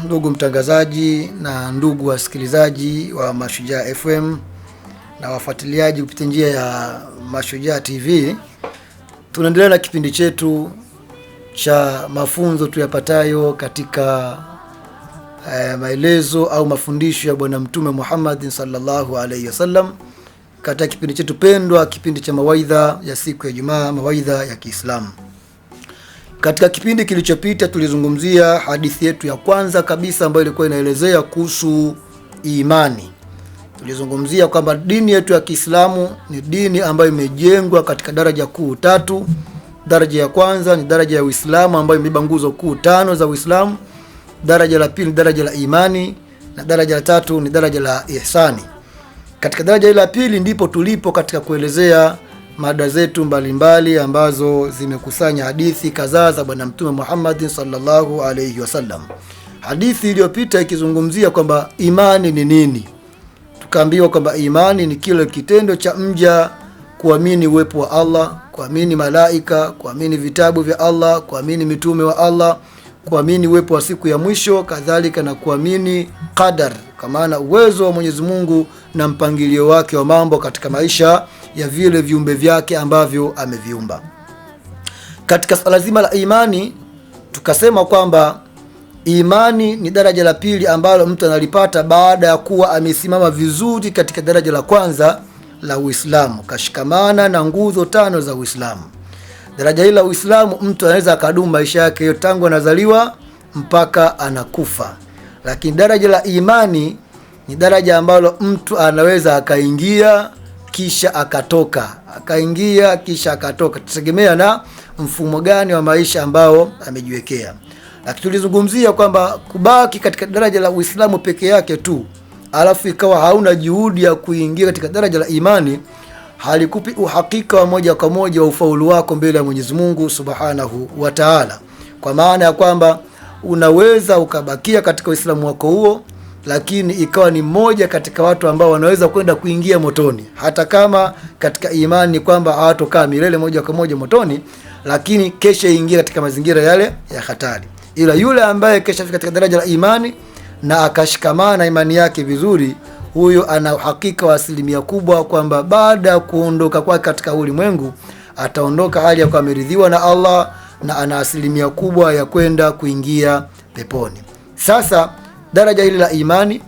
Ndugu mtangazaji na ndugu wasikilizaji wa Mashujaa FM na wafuatiliaji kupitia njia ya Mashujaa TV, tunaendelea na kipindi chetu cha mafunzo tuyapatayo katika maelezo au mafundisho ya Bwana Mtume Muhammad sallallahu alaihi wasallam, katika kipindi chetu pendwa, kipindi cha mawaidha ya siku ya Ijumaa, mawaidha ya Kiislamu. Katika kipindi kilichopita tulizungumzia hadithi yetu ya kwanza kabisa ambayo ilikuwa inaelezea kuhusu imani. Tulizungumzia kwamba dini yetu ya Kiislamu ni dini ambayo imejengwa katika daraja kuu tatu. Daraja ya kwanza ni daraja ya Uislamu ambayo imebeba nguzo kuu tano za Uislamu. Daraja la pili ni daraja la imani, na daraja la tatu ni daraja la ihsani. Katika daraja la pili ndipo tulipo katika kuelezea mada zetu mbalimbali ambazo zimekusanya hadithi kadhaa za Bwana Mtume Muhammad sallallahu alayhi wasallam. Hadithi iliyopita ikizungumzia kwamba imani ni nini. Tukaambiwa kwamba imani ni kile kitendo cha mja kuamini uwepo wa Allah, kuamini malaika, kuamini vitabu vya Allah, kuamini mitume wa Allah, kuamini uwepo wa siku ya mwisho, kadhalika na kuamini qadar, kwa maana uwezo wa Mwenyezi Mungu na mpangilio wake wa mambo katika maisha ya vile viumbe vyake ambavyo ameviumba. Katika swala zima la imani tukasema kwamba imani ni daraja la pili ambalo mtu analipata baada ya kuwa amesimama vizuri katika daraja la kwanza la Uislamu, kashikamana na nguzo tano za Uislamu. Daraja hili la Uislamu mtu anaweza akadumu maisha yake yote tangu anazaliwa mpaka anakufa. Lakini daraja la imani ni daraja ambalo mtu anaweza akaingia kisha akatoka, akaingia kisha akatoka, tutegemea na mfumo gani wa maisha ambao amejiwekea. Lakini tulizungumzia kwamba kubaki katika daraja la Uislamu peke yake tu, alafu ikawa hauna juhudi ya kuingia katika daraja la imani, halikupi uhakika wa moja kwa moja wa ufaulu wako mbele ya Mwenyezi Mungu Subhanahu wa Ta'ala. Kwa maana ya kwamba unaweza ukabakia katika Uislamu wako huo, lakini ikawa ni mmoja katika watu ambao wanaweza kwenda kuingia motoni, hata kama katika imani kwamba hawatokaa milele moja kwa moja motoni, lakini kesha ingia katika mazingira yale ya hatari. Ila yule ambaye kesha fika katika daraja la imani na akashikamana na imani yake vizuri, huyo ana uhakika wa asilimia kubwa kwamba baada ya kuondoka kwake katika ulimwengu ataondoka hali ya kuwa ameridhiwa na Allah na ana asilimia kubwa ya kwenda kuingia peponi. Sasa daraja hili la imani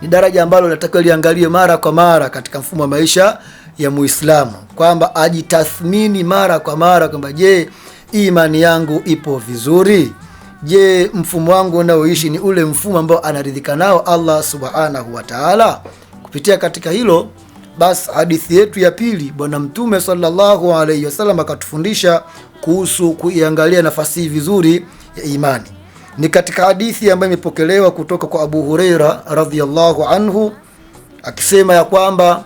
ni daraja ambalo linatakiwa liangalie mara kwa mara katika mfumo wa maisha ya Muislamu, kwamba ajitathmini mara kwa mara kwamba je, imani yangu ipo vizuri? Je, mfumo wangu unaoishi ni ule mfumo ambao anaridhika nao Allah Subhanahu wa Ta'ala? Kupitia katika hilo basi hadithi yetu ya pili, Bwana Mtume sallallahu alayhi wasallam akatufundisha kuhusu kuiangalia nafasi vizuri ya imani. Ni katika hadithi ambayo imepokelewa kutoka kwa Abu Huraira radhiyallahu anhu, akisema ya kwamba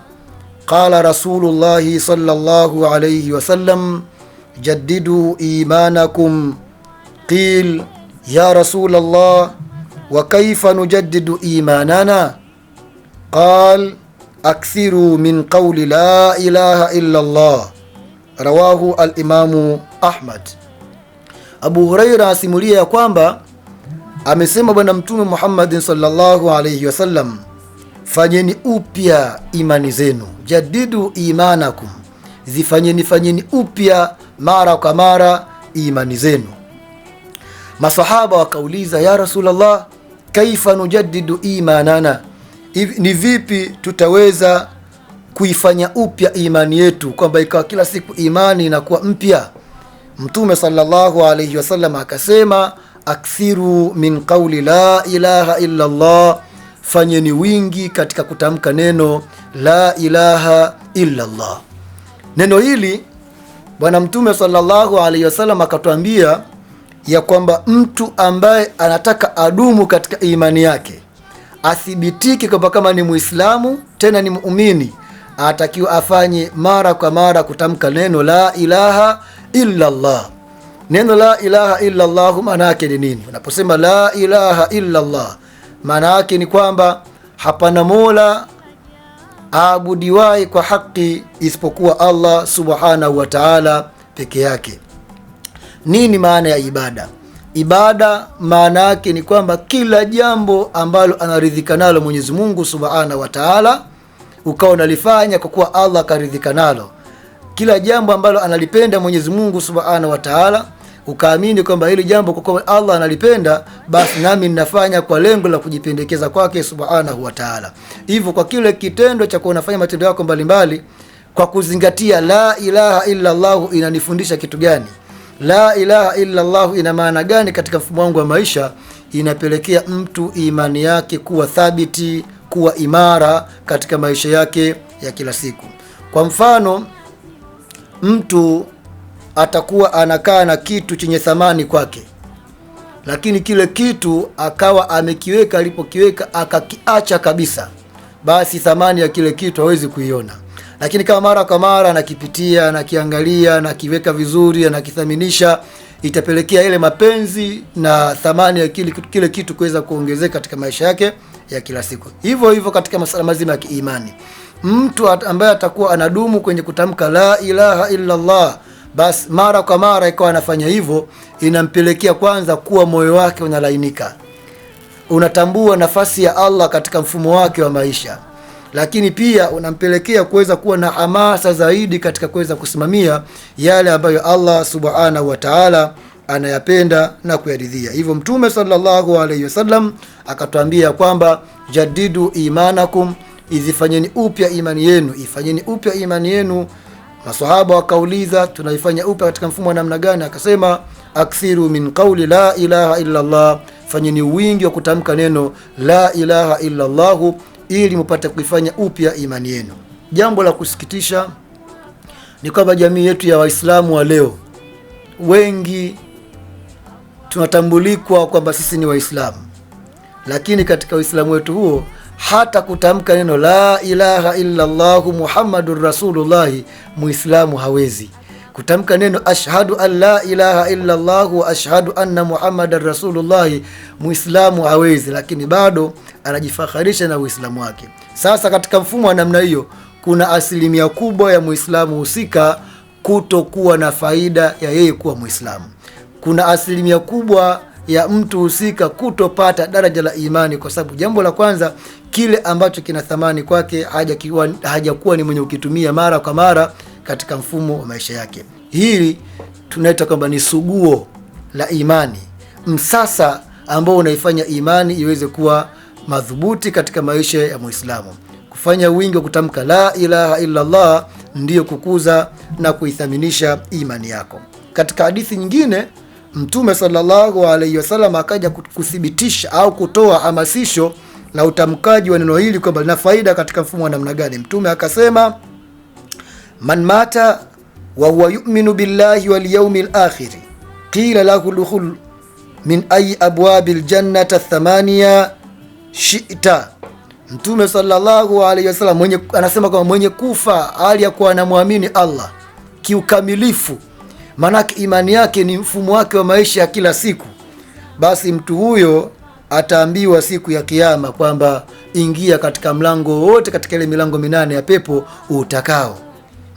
qala Rasulullah sallallahu alayhi wasallam jaddidu imanakum. Qil ya Rasulallah wa kayfa nujaddidu imanana? Qal akthiru min qawli la ilaha illa Allah. Rawahu al-Imamu Ahmad. Abu Huraira asimulia ya kwamba amesema Bwana Mtume Muhammad sallallahu alayhi wasallam, fanyeni upya imani zenu, jaddidu imanakum, fanyeni upya mara kwa mara imani zenu. Masahaba wakauliza, ya Rasulullah, kaifa nujaddidu imanana, ni vipi tutaweza kuifanya upya imani yetu kwamba ikawa kila siku imani inakuwa mpya? Mtume sallallahu alayhi wasallam akasema, akthiru min qawli la ilaha illa Allah, fanyeni wingi katika kutamka neno la ilaha illa Allah. Neno hili Bwana Mtume sallallahu alayhi wasallam akatuambia ya kwamba mtu ambaye anataka adumu katika imani yake, athibitike kwamba kama ni Muislamu tena ni muumini, atakiwa afanye mara kwa mara kutamka neno la ilaha illa Allah. Neno la ilaha illa Allah maana yake ni nini? Unaposema la ilaha illa Allah, maana yake ni kwamba hapana mola aabudiwaye kwa haki isipokuwa Allah Subhanahu wa Ta'ala peke yake. Nini maana ya ibada? Ibada maana yake ni kwamba kila jambo ambalo anaridhika nalo Mwenyezi Mungu Subhanahu wa Ta'ala ukawa unalifanya kwa kuwa Allah karidhika nalo. Kila jambo ambalo analipenda Mwenyezi Mungu Subhanahu wa Ta'ala ukaamini kwamba hili jambo kwa kuwa Allah analipenda, basi nami ninafanya kwa lengo la kujipendekeza kwake Subhanahu wa Ta'ala. Hivyo kwa kile kitendo cha unafanya matendo yako mbalimbali kwa kuzingatia la ilaha illa Allah inanifundisha kitu gani? La ilaha illa Allah ina maana gani katika mfumo wangu wa maisha? Inapelekea mtu imani yake kuwa thabiti, kuwa imara katika maisha yake ya kila siku. Kwa mfano, mtu atakuwa anakaa na kitu chenye thamani kwake, lakini kile kitu akawa amekiweka, alipokiweka akakiacha kabisa, basi thamani ya kile kitu hawezi kuiona. Lakini kama mara kwa mara anakipitia, anakiangalia, anakiweka vizuri, anakithaminisha, itapelekea ile mapenzi na thamani ya kile kitu kuweza kuongezeka katika maisha yake ya kila siku. Hivyo hivyo katika masuala mazima ya kiimani, mtu ambaye atakuwa anadumu kwenye kutamka la ilaha illa Allah, basi mara kwa mara ikawa anafanya hivyo, inampelekea kwanza kuwa moyo wake unalainika, unatambua nafasi ya Allah katika mfumo wake wa maisha, lakini pia unampelekea kuweza kuwa na hamasa zaidi katika kuweza kusimamia yale ambayo Allah Subhanahu wa Ta'ala anayapenda na kuyaridhia. Hivyo Mtume sallallahu alayhi wasallam akatuambia kwamba jadidu imanakum, izifanyeni upya imani yenu, ifanyeni upya imani yenu. Maswahaba wakauliza, tunaifanya upya katika mfumo wa namna gani? Akasema akthiru min qawli la ilaha illa Allah, fanyeni wingi wa kutamka neno la ilaha illa Allah ili mpate kuifanya upya imani yenu. Jambo la kusikitisha ni kwamba jamii yetu ya Waislamu wa leo, wengi tunatambulikwa kwamba sisi ni Waislamu, lakini katika Uislamu wetu huo hata kutamka neno la ilaha illa Allah Muhammadur Rasulullah Muislamu hawezi. Kutamka neno ashhadu an la ilaha illa Allah wa ashhadu anna Muhammadar Rasulullah Muislamu hawezi, lakini bado anajifakharisha na Uislamu wake. Sasa katika mfumo wa namna hiyo, kuna asilimia kubwa ya Muislamu husika kutokuwa na faida ya yeye kuwa Muislamu. Kuna asilimia kubwa ya mtu husika kutopata daraja la imani, kwa sababu jambo la kwanza, kile ambacho kina thamani kwake hajakuwa ni mwenye ukitumia mara kwa mara katika mfumo wa maisha yake. Hili tunaita kwamba ni suguo la imani, msasa ambao unaifanya imani iweze kuwa madhubuti katika maisha ya Muislamu. Kufanya wingi wa kutamka la ilaha illa Allah ndiyo kukuza na kuithaminisha imani yako. Katika hadithi nyingine, Mtume sallallahu alayhi wasallam akaja kuthibitisha au kutoa hamasisho na utamkaji wa neno hili kwamba lina faida katika mfumo wa namna gani. Mtume akasema, man mata wa huwa yu'minu billahi wal yawmil akhir qila lahu dukhul min ayi abwabil jannati thamania shi'ta. Mtume sallallahu alayhi wasallam anasema kwamba mwenye kufa hali ya kuwa anamwamini Allah kiukamilifu, manake imani yake ni mfumo wake wa maisha ya kila siku, basi mtu huyo ataambiwa siku ya Kiyama kwamba ingia katika mlango wote katika ile milango 8 ya pepo utakao.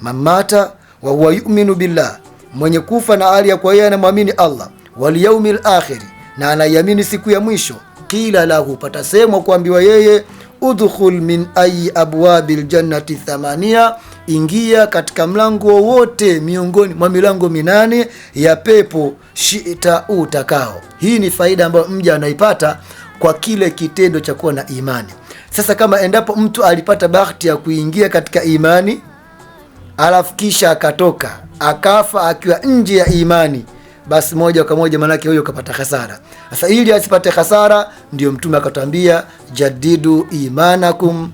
Mamata wa huwa yu'minu billah, mwenye kufa na hali ya kuwa yeye anamwamini Allah, wal yawmil akhir, na anaiamini siku ya mwisho. Kila lahu, patasemwa kuambiwa yeye, udkhul min ayi abwabil jannati thamania, ingia katika mlango wote miongoni mwa milango 8 ya pepo, shiita, utakao. Hii ni faida ambayo mja anaipata kwa kile kitendo cha kuwa na imani. Sasa kama endapo mtu alipata bahati ya kuingia katika imani alafu kisha akatoka akafa akiwa nje ya imani, basi moja kwa moja manake huyo kapata hasara. Sasa ili asipate hasara, ndio Mtume akatwambia jadidu imanakum,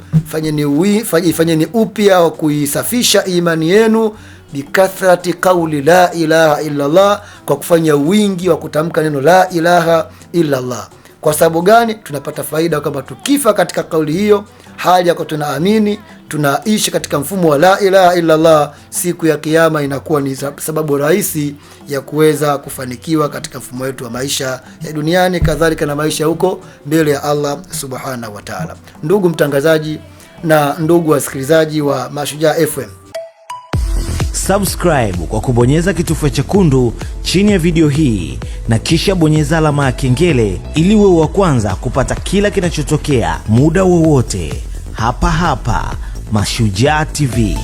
fanyeni upya wa kuisafisha imani yenu bikathrati qawli la ilaha illa Allah, kwa kufanya wingi wa kutamka neno la ilaha illa Allah. Kwa sababu gani? Tunapata faida kwamba tukifa katika kauli hiyo, hali yako tunaamini, tunaishi katika mfumo wa la ilaha illa Allah, siku ya Kiyama inakuwa ni sababu rahisi ya kuweza kufanikiwa katika mfumo wetu wa maisha ya duniani, kadhalika na maisha huko mbele ya Allah Subhanahu wa Ta'ala. Ndugu mtangazaji na ndugu wasikilizaji wa Mashujaa FM, Subscribe kwa kubonyeza kitufe chekundu chini ya video hii na kisha bonyeza alama ya kengele ili uwe wa kwanza kupata kila kinachotokea muda wowote hapa Mashujaa TV.